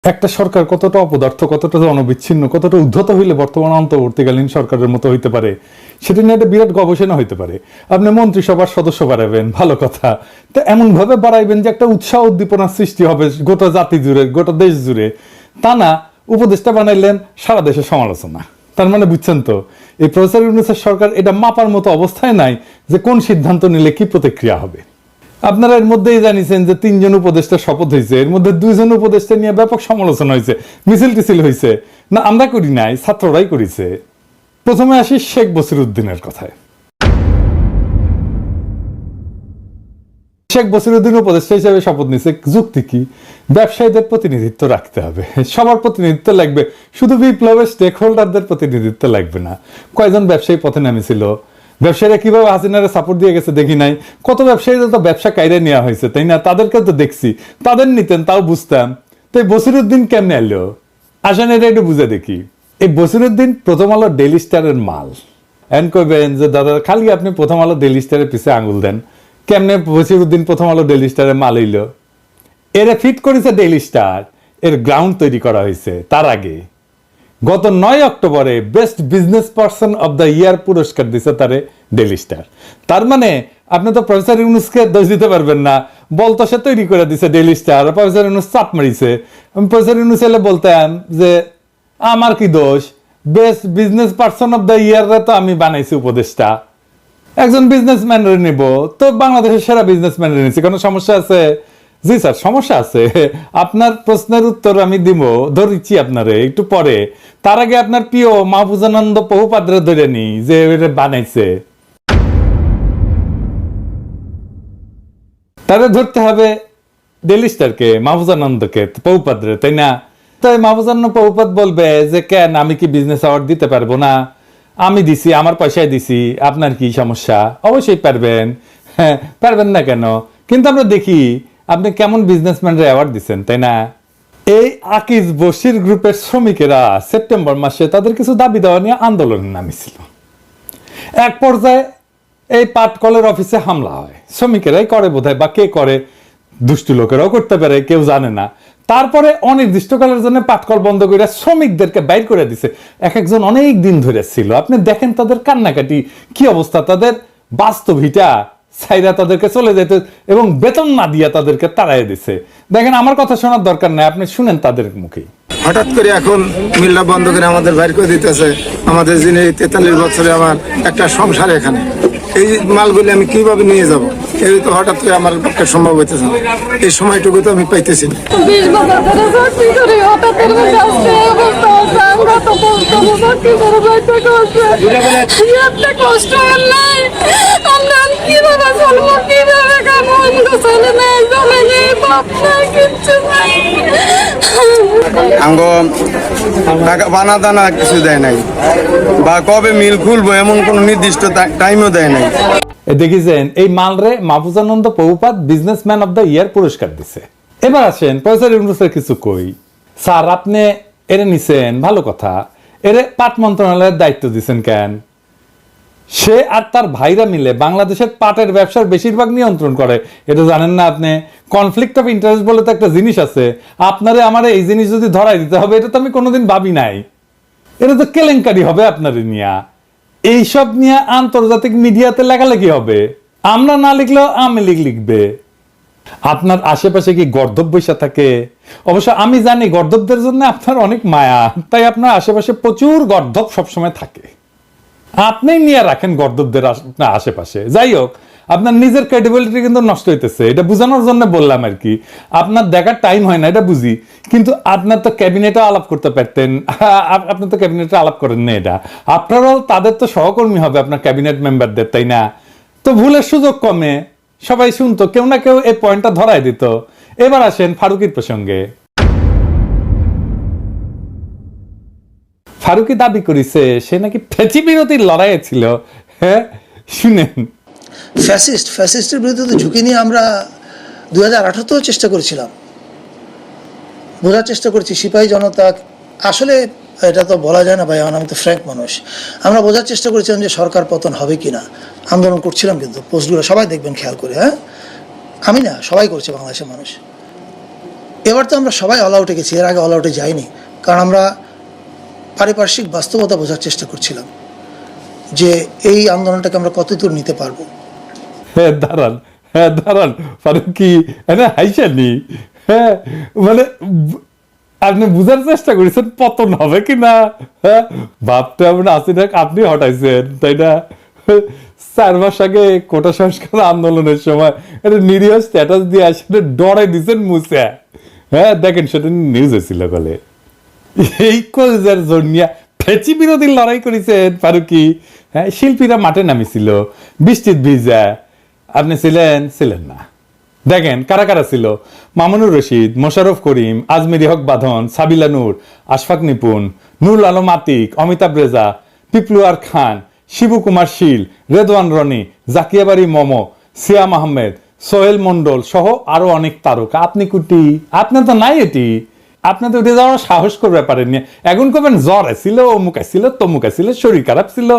একটা সরকার কতটা অপদার্থ, কতটা অনবিচ্ছিন্ন, কতটা উদ্ধত হইলে বর্তমান অন্তর্বর্তীকালীন সরকারের মতো হইতে পারে, সেটা নিয়ে একটা বিরাট গবেষণা হইতে পারে। আপনি মন্ত্রিসভার সদস্য বাড়াবেন, ভালো কথা, তো এমন ভাবে বাড়াইবেন যে একটা উৎসাহ উদ্দীপনার সৃষ্টি হবে গোটা জাতি জুড়ে, গোটা দেশ জুড়ে। তা না উপদেষ্টা বানাইলেন, সারা দেশে সমালোচনা। তার মানে বুঝছেন তো, এই প্রফেসর ইউনূসের সরকার এটা মাপার মতো অবস্থায় নাই যে কোন সিদ্ধান্ত নিলে কি প্রতিক্রিয়া হবে। আপনারা এর মধ্যেই জানিয়েছেন যে 3 জন উপদেষ্টা শপথ হয়েছে, এর মধ্যে 2 জন উপদেষ্টা নিয়ে ব্যাপক সমালোচনা হয়েছে, মিছিল টিছিল হয়েছে। না আমরা করি নাই, ছাত্ররাই করেছে। প্রথমে আসি শেখ বসিরউদ্দিনের কথায়। শেখ বসিরউদ্দিন উপদেষ্টা হিসেবে শপথ নিছে, যুক্তি কি? ব্যবসায়ীদের প্রতিনিধিত্ব রাখতে হবে, সবার প্রতিনিধিত্ব লাগবে, শুধু বিপ্লবের স্টেক হোল্ডারদের প্রতিনিধিত্ব লাগবে না। কয়জন ব্যবসায়ী পথে নামেছিল? ব্যবসায়ীরা কিভাবে হাসিনারে সাপোর্ট দিয়ে গেছে দেখি নাই? কত ব্যবসায়ীদের তো ব্যবসা কায়রে নেওয়া হয়েছে, তাই না? তাদেরকে তো দেখছি, তাদের নিতেন তাও বুঝতাম। তো এই বসিরউদ্দিন কেমনে এলো? আসেন এটা একটু বুঝে দেখি। এই বসিরউদ্দিন প্রথম আলো ডেইলি স্টারের মাল। এন কইবেন যে দাদা খালি আপনি প্রথম আলো ডেইলি স্টারের পিছে আঙুল দেন, কেমনে বসিরউদ্দিন প্রথম আলো ডেইলি স্টারের মাল হইল? এরে ফিট করেছে ডেইলি স্টার, এর গ্রাউন্ড তৈরি করা হয়েছে তার আগে। গত 9 অক্টোবরে best business person of the year পুরস্কার দিছে তারে ডেইলি স্টার। তার মানে আপনি তো প্রফেসর ইউনূসকে দোষ দিতে পারবেন না, বলতো সে তৈরি করে দিছে ডেইলি স্টার, প্রফেসর ইউনূস চাপ মারিছে। আমি প্রফেসর ইউনূস এলে বলতাম যে আমার কি দোষ, best business person of the year তো আমি বানাইছি উপদেষ্টা। একজন বিজনেসম্যান রে নিব তো বাংলাদেশের সেরা বিজনেসম্যান রে নিছি, কোনো সমস্যা আছে? জি স্যার সমস্যা আছে, আপনার প্রশ্নের উত্তর আমি দিব, ধরিছি আপনারে একটু পরে। তার আগে আপনার প্রিয় মাহফুজানন্দ বহুপাত্রে ধরে নি যে বানাইছে, তারে ধরতে হবে ডেইলি স্টারকে, মাহফুজানন্দকে, বহুপাত্রে, তাই না? তাই মাহফুজানন্দ বহুপাত বলবে যে কেন আমি কি বিজনেস অ্যাওয়ার্ড দিতে পারবো না? আমি দিছি, আমার পয়সায় দিছি, আপনার কি সমস্যা? অবশ্যই পারবেন। হ্যাঁ পারবেন না কেন? কিন্তু আমরা দেখি আপনি কেমন বিজনেসম্যানরা অ্যাওয়ার্ড দিচ্ছেন, তাই না? এই আকিজ বশির গ্রুপের শ্রমিকেরা সেপ্টেম্বর মাসে তাদের কিছু দাবি দেওয়া নিয়ে আন্দোলনে নামিছিল। এক পর্যায়ে এই পাটকলের অফিসে হামলা হয়, শ্রমিকেরাই করে বোধহয়, বা কে করে, দুষ্টু লোকেরাও করতে পারে, কেউ জানে না। তারপরে অনির্দিষ্টকালের জন্য পাটকল বন্ধ করে শ্রমিকদেরকে বাইর করে দিছে। এক একজন অনেক দিন ধরে ছিল। আপনি দেখেন তাদের কান্নাকাটি, কি অবস্থা তাদের, বাস্তব হিটা ছাইরা তাদেরকে চলে যেতে এবং বেতন না দিয়া তাদেরকে তাড়াই দিছে। দেখেন আমার কথা শোনার দরকার নাই, আপনি শুনেন তাদের মুখে। হঠাৎ করে এখন মিল্লা বন্ধ করে আমাদের বাইর করে দিতেছে। আমাদের যিনি 43 বছরে আমার একটা সংসার, এখানে এই মালগুলি আমি কিভাবে নিয়ে যাব? এই তো হঠাৎ করে আমার পক্ষে সম্ভব হইতেছে না, এই সময়টুকু তো আমি পাইতেছি না। টাকা বানা দানা কিছু দেয় নাই, বা কবে মিল খুলবো এমন কোন নির্দিষ্ট টাইমও দেয় নাই। দেখেছেন এই মালরে Mahfuzananda বহুপাত businessman of the year পুরস্কার দিছে। এবার আসেন প্রফেসর ইউনূসের কিছু কই। স্যার আপনি এরে নিছেন, ভালো কথা, এরে পাট মন্ত্রণালয়ের দায়িত্ব দিচ্ছেন কেন? সে আর তার ভাইরা মিলে বাংলাদেশের পাটের ব্যবসার বেশিরভাগ নিয়ন্ত্রণ করে, এটা জানেন না আপনি? কনফ্লিক্ট অফ ইন্টারেস্ট বলে তো একটা জিনিস আছে। আপনারে আমারে এই জিনিস যদি ধরাই দিতে হবে, এটা তো আমি কোনোদিন ভাবি নাই। এটা তো কেলেঙ্কারি হবে আপনারে নিয়া। এইসব নিয়ে আন্তর্জাতিক মিডিয়াতে লেখালেখি হবে, আমরা না লিখলেও আওয়ামী লীগ লিখবে। আপনার আশেপাশে কি গর্দভ বৈশা থাকে? অবশ্য আমি জানি গর্দভদের জন্য আপনার অনেক মায়া, তাই আপনার আশেপাশে প্রচুর গর্দভ সবসময় থাকে। আপনি নিয়ে রাখেন গর্দভদের আশেপাশে। যাই হোক, আপনার নিজের ক্রেডিবিলিটি কিন্তু নষ্ট হইতেছে, এটা বোঝানোর জন্য বললাম আর কি। আপনার দেখার টাইম হয় না এটা বুঝি, কিন্তু আপনার তো ক্যাবিনেটে আলাপ করতে পারতেন, আপনি তো ক্যাবিনেটে আলাপ করেন না। এটা আফটার অল তাদের তো সহকর্মী হবে আপনার ক্যাবিনেট মেম্বারদের, তাই না? তো ভুলের সুযোগ কমে, সবাই শুনতো, কেউ না কেউ এই পয়েন্টটা ধরাই দিত। এবার আসেন ফারুকীর প্রসঙ্গে। ফারুকী দাবি করেছে সে নাকি ফ্যাসি বিরোধীর লড়াইয়ে ছিল। হ্যাঁ শুনেন। ফ্যাসিস্টের বিরুদ্ধে তো ঝুঁকি নিয়ে আমরা 2018-তেও চেষ্টা করেছিলাম, বোঝার চেষ্টা করেছি সিপাহী জনতা। আসলে এটা তো বলা যায় না ভাই, আমি তো ফ্র্যাঙ্ক মানুষ। আমরা বোঝার চেষ্টা করেছিলাম যে সরকার পতন হবে কিনা, আন্দোলন করছিলাম, কিন্তু পোস্টগুলো সবাই দেখবেন খেয়াল করে। হ্যাঁ আমি না, সবাই করছে বাংলাদেশের মানুষ। এবার তো আমরা সবাই অল আউটে গেছি, এর আগে অল আউটে যাইনি, কারণ আমরা পারিপার্শ্বিক বাস্তবতা বোঝার চেষ্টা করছিলাম যে এই আন্দোলনটাকে আমরা কতদূর নিতে পারবো। দাঁড়ান ফারুকি, হাইসানি, হ্যাঁ, মানে আপনি বুঝার চেষ্টা করেছেন পতন হবে কিনা, হ্যাঁ, ভাবতে হবে না, আপনি হটাইছেন, তাই না? 4 মাস আগে কোটা সংস্কার আন্দোলনের সময় একটা নিরীহ স্ট্যাটাস দিয়ে আসলে ডরে দিচ্ছেন মুছে, হ্যাঁ, দেখেন সেটা নিউজ হয়েছিল বলে। এই কলেজের জন্যিয়া ফেচি বিরোধী লড়াই করেছেন ফারুকি, হ্যাঁ, শিল্পীরা মাঠে নামিছিল বৃষ্টির ভিজা, আপনি ছিলেন না। দেখেন কারা কারা ছিল: মামুনুর রশিদ, মোশাররফ করিম, আজমেরি হক বাঁধন, সাবিলা নূর, আশফাক নিপুণ, নুরুল আলম আতিক, অমিতাভ রেজা, পিপলুয়ার খান, শিবু কুমার শীল, রেদওয়ান রনি, জাকিয়া বারি মমো, সিয়াম আহমেদ, সোহেল মন্ডল সহ আরো অনেক তারকা। আপনি কুটি, আপনার তো নাই এটি, আপনাদের উঠে যাওয়ার সাহস করবে পারেননি। এখন কবেন জ্বর ছিল, অমুক ছিল, তমুক ছিল, শরীর খারাপ ছিল,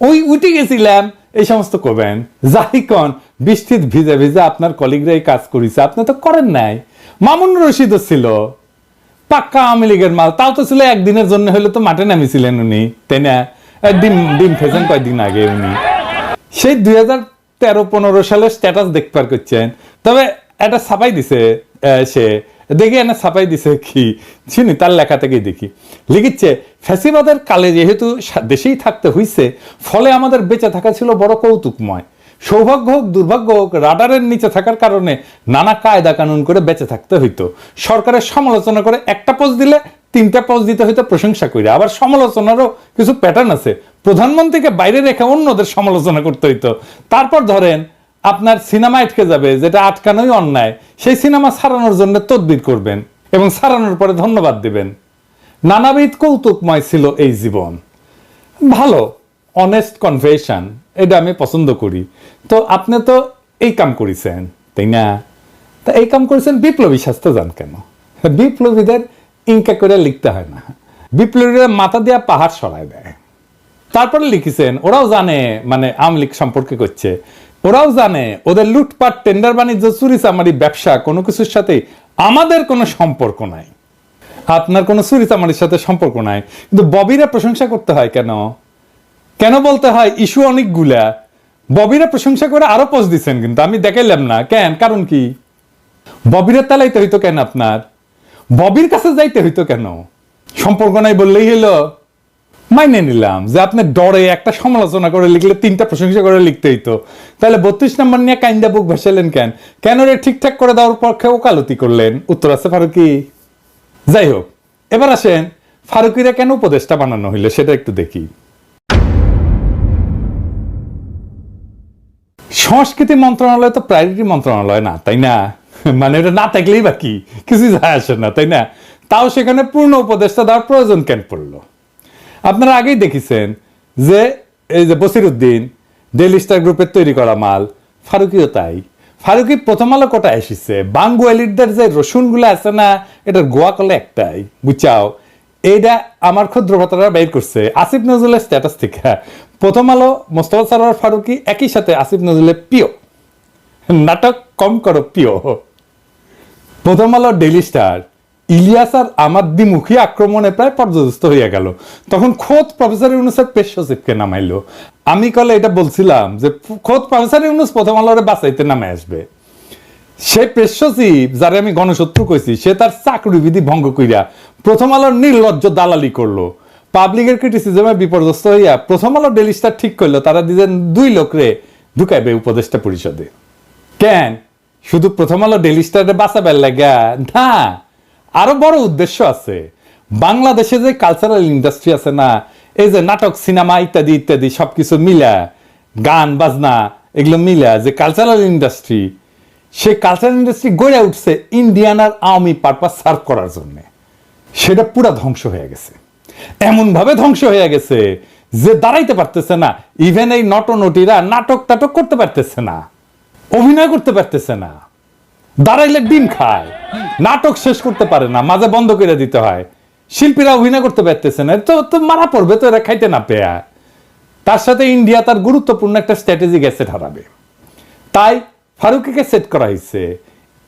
ওই উঠে গেছিলাম, এই সমস্ত করবেন। যাই কন, বৃষ্টির ভিজে ভিজে আপনার কলিগরা এই কাজ করেছে, আপনি তো করেন নাই। মামুন রশিদও ছিল পাক্কা আওয়ামী লীগের মাল, তাও তো ছিল একদিনের জন্য হলে তো মাঠে নামিছিলেন উনি, তাই না? ডিম খেয়েছেন কয়েকদিন আগে উনি, সেই 2013-15 সালের স্ট্যাটাস দেখতে করছেন। তবে এটা ছাপাই দিছে সে, দেখি এনে ছাপাই দিছে কি চিনি, তার লেখা থেকেই দেখি লিখিচ্ছে, ফ্যাসিবাদের কালে যেহেতু দেশেই থাকতে হইছে, ফলে আমাদের বেঁচে থাকা ছিল বড় কৌতুকময়। সৌভাগ্য হোক দুর্ভাগ্য হোক, রাডারের নিচে থাকার কারণে নানা কায়দা কানুন করে বেঁচে থাকতে হইতো। সরকারের সমালোচনা করে একটা পোস্ট দিলে 3টা পোস্ট দিতে হইতো প্রশংসা করে। আবার সমালোচনারও কিছু প্যাটার্ন আছে, প্রধানমন্ত্রীকে বাইরে রেখে অন্যদের সমালোচনা করতে হইতো। তারপর ধরেন আপনার সিনেমা আটকে যাবে, যেটা আটকানোই অন্যায়, সেই সিনেমা ছাড়ানোর জন্য তদবির করবেন এবং ছাড়ানোর পরে ধন্যবাদ দিবেন। নানাবিধ কৌতুকময় ছিল এই জীবন। ভালো, অনেস্ট কনফেশন, এটা আমি পছন্দ করি। তো আপনি তো এই কাম করেছেন, তাই না? তা এই কাম করেছেন, বিপ্লবী শাস্তে যান কেন? বিপ্লবীদের ইনকা করে লিখতে হয় না, বিপ্লবীরা মাথা দিয়ে পাহাড় সরায় দেয়। তারপরে লিখেছেন, ওরাও জানে মানে আওয়ামী লীগ সম্পর্কে করছে, ওরাও জানে ওদের লুটপাট, টেন্ডার বাণিজ্য, চুরি চামারি, ব্যবসা কোনো কিছুর সাথে আমাদের কোনো সম্পর্ক নাই, আপনার কোনো চুরি চামারির সাথে সম্পর্ক নাই। কিন্তু ববিরা প্রশংসা করতে হয় কেন? কেন বলতে হয়? ইস্যু অনেকগুলা, ববিরা প্রশংসা করে আরো পোস্ট দিচ্ছেন, কিন্তু আমি দেখাইলাম না কেন, কারণ কি? ববিরা তালাইতে হইতো কেন? আপনার ববির কাছে যাইতে হইতো কেন? সম্পর্ক নাই বললেই হলো? মাইনে নিলাম যে আপনি ডরে একটা সমালোচনা করে লিখলে 3টা প্রশংসা করে লিখতে হইতো, তাহলে 32 নম্বর নিয়ে কাইন্দা বুক ভেসালেন কেন? কেন রে ঠিকঠাক করে দেওয়ার পক্ষে ওকালতি করলেন? উত্তর আছে ফারুকি। যাই হোক, এবার আসেন ফারুকিরা কেন উপদেষ্টা বানানো হইলো সেটা একটু দেখি। সংস্কৃতি মন্ত্রণালয় তো প্রায়োরিটি মন্ত্রণালয় না, তাই না? মানে এটা না থাকলেই বা কি, কিছু যায় আসে না, তাই না? তাও সেখানে পূর্ণ উপদেষ্টা দেওয়ার প্রয়োজন কেন পড়লো? আপনারা আগেই দেখেছেন যে এই যে বসিরউদ্দিন ডেইলি স্টার গ্রুপের তৈরি করা মাল, ফারুকিও তাই। ফারুকি প্রথম আলো কোটায় এসেছে, বাঙ্গুয়ালিদের যে রসুনগুলো আছে না, এটার গোয়া কলে একটাই, বুঝাও। এইটা আমার ক্ষুদ্র ভাতারা বের করছে আসিফ নজরুলের স্ট্যাটাস থেকে। প্রথম আলো, মোস্তফা সরোয়ার ফারুকি একই সাথে আসিফ নজরুলের প্রিয়, নাটক কম করো প্রিয়। প্রথম আলো, ডেইলি স্টার, ইলিয়াস আর আমার দ্বিমুখী আক্রমণে প্রায় পর্যদস্ত হইয়া গেল। তখন খোদ প্রফেসর ইউনুসের পেশ সচিবকে নামাইলো। আমি কলে এটা বলছিলাম যে খোদ প্রফেসর ইউনুস প্রথম আলোরে বাঁচাইতে নামে আসবে। সে পেশ সচিব, যারে আমি গণশত্রু কইছি, সে তার চাকরি বিধি ভঙ্গ কইরা প্রথম আলোর নির্লজ্জ দালালি করলো। পাবলিকের ক্রিটিসিজমে বিপর্যস্ত হইয়া প্রথম আলো, ডেইলি স্টার ঠিক করলো তারা দিলেন 2 লোকরে ঢুকাইবে উপদেষ্টা পরিষদে। কেন? শুধু প্রথম আলো, ডেইলি স্টারে বাঁচাবার লাগা না, আরো বড় উদ্দেশ্য আছে। বাংলাদেশে যে কালচারাল ইন্ডাস্ট্রি আছে না, এই যে নাটক, সিনেমা ইত্যাদি ইত্যাদি সবকিছু মিলা, গান বাজনা এগুলো মিলা যে কালচারাল ইন্ডাস্ট্রি, সেই কালচারাল ইন্ডাস্ট্রি গড়ে উঠছে ইন্ডিয়ান আর আওয়ামী পারপাস সার্ভ করার জন্য। সেটা পুরা ধ্বংস হয়ে গেছে, এমন ভাবে ধ্বংস হয়ে গেছে যে দাঁড়াইতে পারতেছে না। ইভেন এই নটনটিরা নাটক টাটক করতে পারতেছে না, অভিনয় করতে পারতেছে না, দাঁড়াইলে ডিম খায়, নাটক শেষ করতে পারে না, মাঝে বন্ধ করে দিতে হয়। শিল্পীরা অভিনয় করতে পারতেছে না, তো মারা পড়বে তো এরা খাইতে না পেয়া। তার সাথে ইন্ডিয়া তার গুরুত্বপূর্ণ একটা স্ট্র্যাটেজিক অ্যাসেট হারাবে। তাই ফারুকিকে সেট করা হয়েছে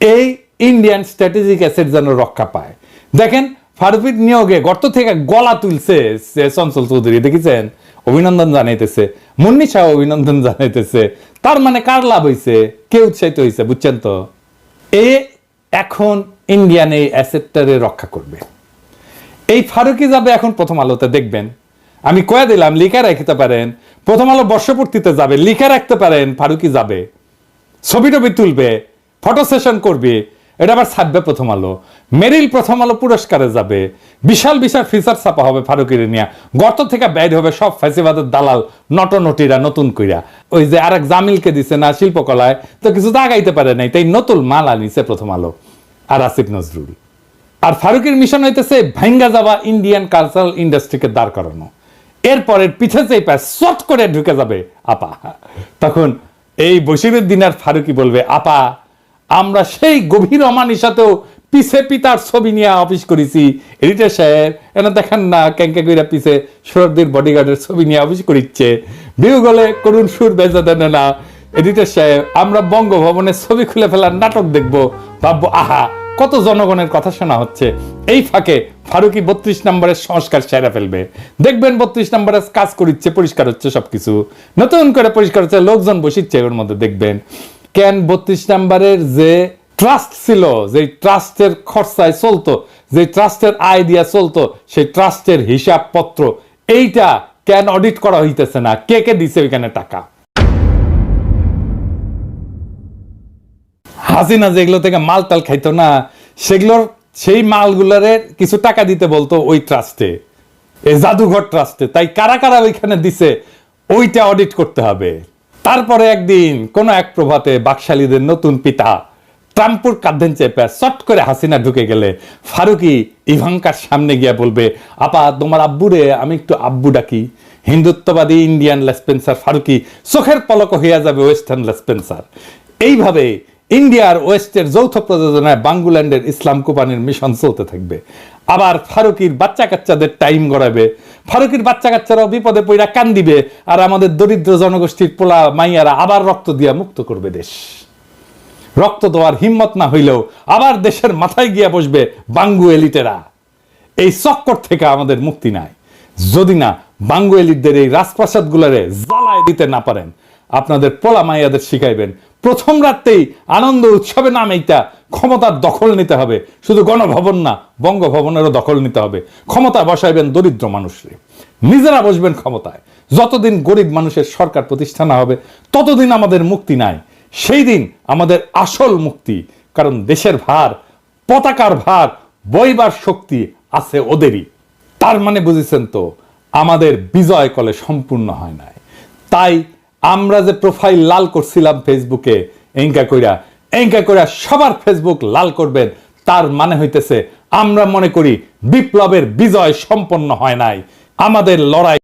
এই ইন্ডিয়ান স্ট্র্যাটেজিক অ্যাসেট যেন রক্ষা পায়। দেখেন ফারুকির নিয়োগে গর্ত থেকে গলা তুলছে চঞ্চল চৌধুরী, দেখেছেন? অভিনন্দন জানাইতেছে, মুন্নি শাহ অভিনন্দন জানাইতেছে। তার মানে কার লাভ হয়েছে? কে উৎসাহিত হয়েছে? বুঝছেন তো? এ এখন ইন্ডিয়ান এই অ্যাসেটটারে রক্ষা করবে। এই ফারুকি যাবে এখন প্রথম আলোতে, দেখবেন। আমি কয়ে দিলাম, লিখে রাখতে পারেন, প্রথম আলো বর্ষপূর্তিতে যাবে, লিখে রাখতে পারেন ফারুকি যাবে, ছবি টবি তুলবে, ফটো সেশন করবে, এটা আবার ছাপবে প্রথম আলো। মেরিল প্রথম আলো পুরস্কারে যাবে, বিশাল বিশাল ফিচার ছাপা হবে ফারুকির নিয়ে, গর্ত থেকে বাইর হবে সব ফ্যাসিবাদের দালাল নটনটিরা নতুন কইরা। ওই যে আরেক জামিলকে দিছে না শিল্পকলায়, তো কিছু আগাইতে পারে নাই, তাই নতুন মাল আনিছে প্রথম আলো আর আসিফ নজরুল। আর ফারুকের মিশন হইতেছে ভাঙ্গা যাওয়া ইন্ডিয়ান কালচারাল ইন্ডাস্ট্রিকে দাঁড় করানো। এরপরের পিছে চেপে শট করে ঢুকে যাবে আপা। তখন এই বশিরুদ্দিন আর ফারুকি বলবে, আপা আমরা সেই গভীর অমানিসাতেও পিছে পিতার ছবি নিয়ে অফিস করেছি, এডিটর সাহেব এনে দেখেন না ক্যাঙ্কা কইরা পিছে সরদির বডিগার্ডের ছবি নিয়ে অফিস করিচ্ছে, বিউ গলে করুণ সুর বেজা দেন না এডিটর সাহেব, আমরা বঙ্গভবনের ছবি খুলে ফেলার নাটক দেখবো, ভাববো আহা কত জনগণের কথা শোনা হচ্ছে। এই ফাঁকে ফারুকি 32 নম্বরের সংস্কার সেরা ফেলবে, দেখবেন 32 নম্বরের কাজ করিচ্ছে, পরিষ্কার হচ্ছে সবকিছু, নতুন করে পরিষ্কার হচ্ছে, লোকজন বসিচ্ছে ওর মধ্যে। দেখবেন কেন 32 নম্বরের যে ট্রাস্ট ছিল, যে ট্রাস্টের খরচায় চলতো, যে ট্রাস্টের আয় দিয়া চলতো, সেই ট্রাস্টের হিসাবপত্র এইটা কেন অডিট করা হইতেছে না? কে কে দিছে ওইখানে টাকা? হাসিনা যেগুলো থেকে মাল টাল খাইতো না, সেগুলোর সেই মালগুলারে কিছু টাকা দিতে বলতো ওই ট্রাস্টে, এই জাদুঘর ট্রাস্টে। তাই কারা কারা ওইখানে দিছে ওইটা অডিট করতে হবে। তারপরে একদিন কোন এক প্রভাতে বাকশালীদের নতুন পিতা ট্রাম্পুর কাঁধেন চেপে চট করে হাসিনা ঢুকে গেলে ফারুকি ইভাঙ্কার সামনে গিয়া বলবে, আপা তোমার আব্বুরে আমি একটু আব্বু ডাকি। হিন্দুত্ববাদী ইন্ডিয়ান লেসপেন্সার ফারুকি চোখের পলক হইয়া যাবে ওয়েস্টার্ন লেসপেন্সার। এইভাবে ইন্ডিয়ার ওয়েস্টের যৌথ প্রযোজনায় বাঙ্গুল্যান্ডের ইসলাম কোম্পানির মিশন চলতে থাকবে। আবার ফারুকির বাচ্চা কাচ্চাদের টাইম গড়াবে, ফারুকির বাচ্চা কাচ্চারাও বিপদে পড়া কান দিবে, আর আমাদের দরিদ্র জনগোষ্ঠীর পোলা মাইয়ারা আবার রক্ত দিয়া মুক্ত করবে দেশ। রক্ত দেওয়ার হিম্মত না হইলেও আবার দেশের মাথায় গিয়া বসবে বাঙ্গু এলিটেরা। এই চক্কর থেকে আমাদের মুক্তি নাই যদি না বাঙ্গু এলিটদের এই রাজপ্রাসাদ গুলারে জ্বালায় দিতে না পারেন। আপনাদের পোলা মাইয়াদের শিখাইবেন প্রথম রাতেই আনন্দ উৎসবে নামেইটা ক্ষমতার দখল নিতে হবে। শুধু গণভবন না, বঙ্গভবনেরও দখল নিতে হবে। ক্ষমতা বসাইবেন দরিদ্র মানুষরে, নিজেরা বসবেন ক্ষমতায়। যতদিন গরিব মানুষের সরকার প্রতিষ্ঠা না হবে ততদিন আমাদের মুক্তি নাই। সেই দিন আমাদের আসল মুক্তি, কারণ দেশের ভার, পতাকার ভার বইবার শক্তি আছে ওদেরই। তার মানে বুঝেছেন তো, আমাদের বিজয় কলে সম্পূর্ণ হয় নাই। তাই আমরা যে প্রোফাইল লাল করছিলাম ফেসবুকে এঙ্কা কইরা সবার ফেসবুক লাল করবেন, তার মানে হইতেছে আমরা মনে করি বিপ্লবের বিজয় সম্পন্ন হয় নাই, আমাদের লড়াই